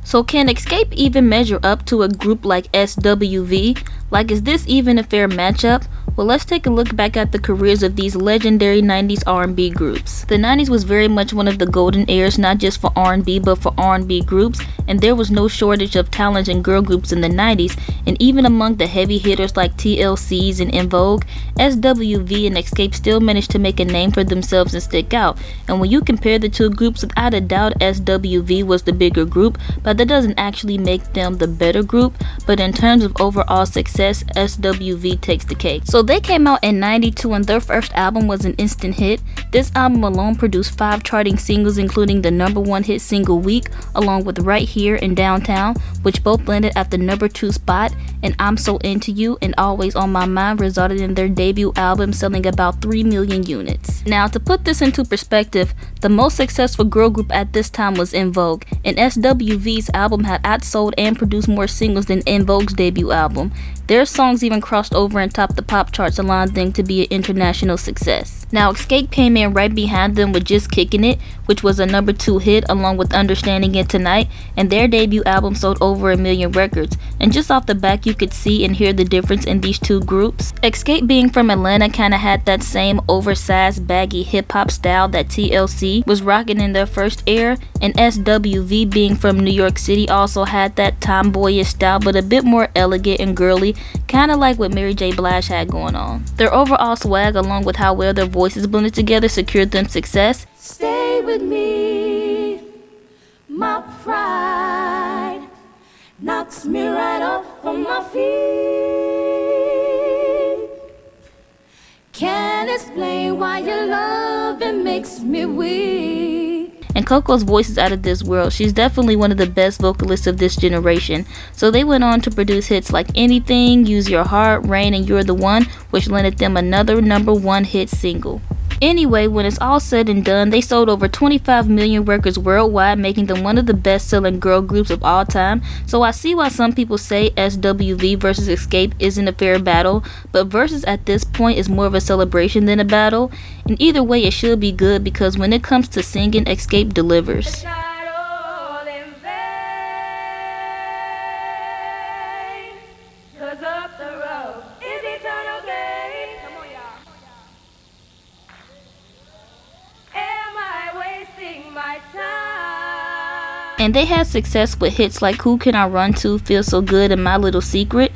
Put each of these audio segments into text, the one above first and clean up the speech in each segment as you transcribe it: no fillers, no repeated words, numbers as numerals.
So can Xscape even measure up to a group like SWV? Like, is this even a fair matchup? Well, let's take a look back at the careers of these legendary 90s R&B groups. The 90s was very much one of the golden eras, not just for R&B but for R&B groups, and there was no shortage of talent and girl groups in the 90s, and even among the heavy hitters like TLC's and En Vogue, SWV and Xscape still managed to make a name for themselves and stick out. And when you compare the two groups, without a doubt SWV was the bigger group, but that doesn't actually make them the better group. But in terms of overall success, SWV takes the cake. So they came out in '92 and their first album was an instant hit. This album alone produced 5 charting singles, including the #1 hit single Week, along with Right Here and Downtown, which both landed at the #2 spot, and I'm So Into You and Always On My Mind resulted in their debut album selling about 3 million units. Now, to put this into perspective, the most successful girl group at this time was En Vogue, and SWV's album had outsold and produced more singles than En Vogue's debut album. Their songs even crossed over and topped the pop charts, allowing them to be an international success. Now, Xscape came in right behind them with Just Kicking It, which was a #2 hit, along with Understanding It Tonight, and their debut album sold over 1 million records. And just off the back, you could see and hear the difference in these two groups. Xscape, being from Atlanta, kinda had that same oversized, baggy hip-hop style that TLC was rocking in their first era, and SWV, being from New York City, also had that tomboyish style, but a bit more elegant and girly, kinda like what Mary J. Blige had going on. Their overall swag, along with how well their voices blended together, secured them success. Stay with me, my pride knocks me right off of my feet. Can't explain why your loving makes me weak. And Coco's voice is out of this world. She's definitely one of the best vocalists of this generation. So they went on to produce hits like Anything, Use Your Heart, Rain, and You're the One, which landed them another #1 hit single. Anyway, when it's all said and done, they sold over 25 million records worldwide, making them one of the best-selling girl groups of all time. So I see why some people say SWV versus Xscape isn't a fair battle, but Verzuz at this point is more of a celebration than a battle. And either way, it should be good, because when it comes to singing, Xscape delivers. And they had success with hits like Who Can I Run To, Feel So Good, and My Little Secret.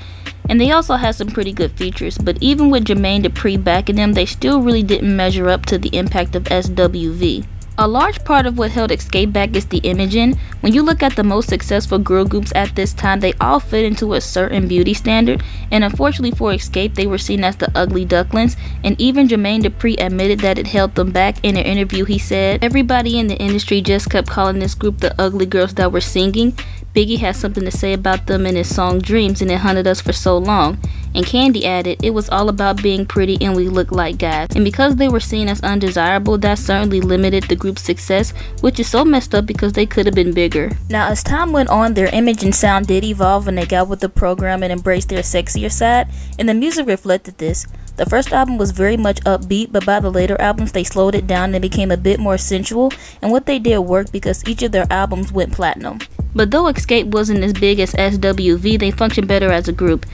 And they also had some pretty good features, but even with Jermaine Dupri backing them, they still really didn't measure up to the impact of SWV. A large part of what held Xscape back is the imaging. When you look at the most successful girl groups at this time, they all fit into a certain beauty standard, and unfortunately for Xscape, they were seen as the ugly ducklings, and even Jermaine Dupri admitted that it held them back. In an interview, he said, "Everybody in the industry just kept calling this group the ugly girls that were singing. Biggie had something to say about them in his song Dreams, and it hunted us for so long." And Candy added, "It was all about being pretty and we looked like guys." And because they were seen as undesirable, that certainly limited the group's success, which is so messed up because they could have been bigger. Now, as time went on, their image and sound did evolve when they got with the program and embraced their sexier side, and the music reflected this. The first album was very much upbeat, but by the later albums they slowed it down and became a bit more sensual, and what they did worked because each of their albums went platinum. But though Xscape wasn't as big as SWV, they functioned better as a group.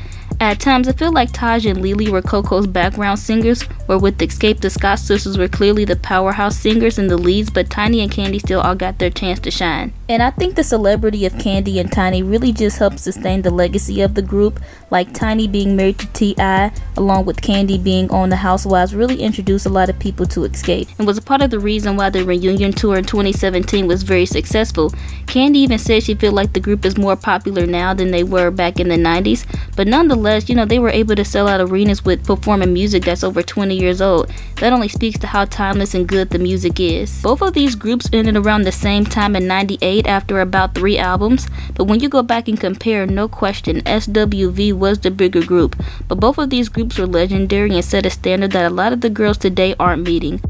At times, I feel like Taj and Lily were Coco's background singers, where with Xscape, the Scott sisters were clearly the powerhouse singers and the leads, but Tiny and Candy still all got their chance to shine. And I think the celebrity of Candy and Tiny really just helped sustain the legacy of the group, like Tiny being married to T.I., along with Candy being on The Housewives, really introduced a lot of people to Xscape, and was a part of the reason why the reunion tour in 2017 was very successful. Candy even said she felt like the group is more popular now than they were back in the 90s, but nonetheless, you know, they were able to sell out arenas with performing music that's over 20 years old. That only speaks to how timeless and good the music is. Both of these groups ended around the same time in '98 after about 3 albums, but when you go back and compare, no question, SWV was the bigger group. But both of these groups were legendary and set a standard that a lot of the girls today aren't meeting.